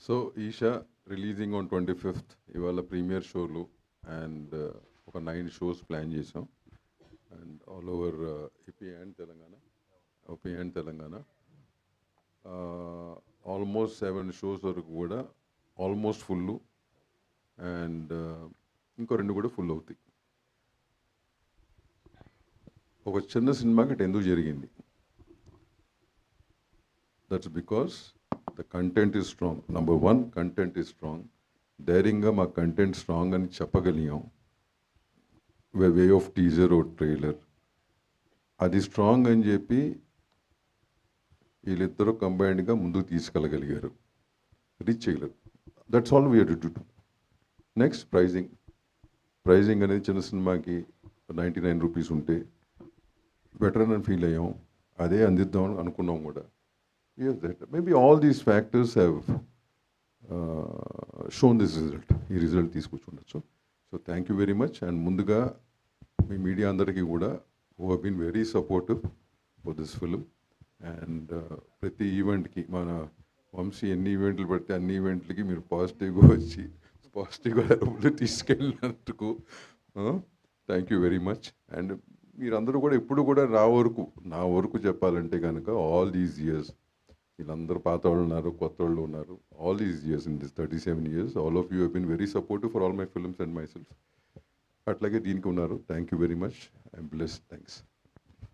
So Isha releasing on 25th ఇవాళ premier షోలు and ఒక 9 షోస్ ప్లాన్ చేసాం and all over AP and Telangana almost 7 shows వరకు కూడా ఆల్మోస్ట్ ఫుల్ అండ్ ఇంకో 2 కూడా ఫుల్ అవుతాయి. ఒక చిన్న సినిమాకి అటు ఎందుకు జరిగింది? That's because the content is strong. Number 1, content is strong. ధైర్యంగా మా కంటెంట్ స్ట్రాంగ్ అని చెప్పగలిగాం. వే ఆఫ్ టీజర్ ఓ ట్రైలర్ అది స్ట్రాంగ్ అని చెప్పి వీళ్ళిద్దరూ కంబైన్డ్గా ముందుకు తీసుకెళ్ళగలిగారు, రీచ్ చేయగలరు. That's all we have to do. Next pricing అనేది చిన్న సినిమాకి 99 రూపీస్ ఉంటే బెటర్ అని ఫీల్ అయ్యాం. అదే అందిద్దామని అనుకున్నాం కూడా. Maybe all these factors have shown this result. ఈ రిజల్ట్ తీసుకొచ్చుండొచ్చు. So thank you very much. And ముందుగా మీ మీడియా అందరికీ కూడా who have been very supportive for this film. And ప్రతి ఈవెంట్కి మన వంశీ ఎన్ని ఈవెంట్లు పడితే అన్ని ఈవెంట్లకి మీరు పాజిటివ్గా వచ్చి పాజిటివ్గా తీసుకెళ్ళినందుకు thank you very much. And మీరందరూ కూడా ఎప్పుడు కూడా నా వరకు చెప్పాలంటే కనుక ఆల్ దీస్ ఇయర్స్ వీళ్ళందరూ పాత వాళ్ళు ఉన్నారు, కొత్త వాళ్ళు ఉన్నారు. All these years in this 37 years all of you have been very supportive for all my films and myself. అట్లాగే దీనికి ఉన్నారు. Thank you very much. I'm blessed. Thanks.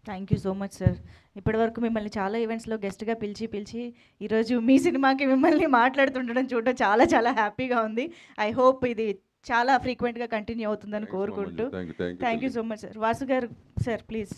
Thank you so much sir. ఇప్పటివరకు మిమ్మల్ని చాలా ఈవెంట్స్లో గెస్ట్గా పిలిచి ఈరోజు మీ సినిమాకి మిమ్మల్ని మాట్లాడుతుండడం చూడడం చాలా చాలా హ్యాపీగా ఉంది. ఐ హోప్ ఇది చాలా ఫ్రీక్వెంట్గా కంటిన్యూ అవుతుందని కోరుకుంటూ thank you so much sir. Vasu గారు సార్ ప్లీజ్.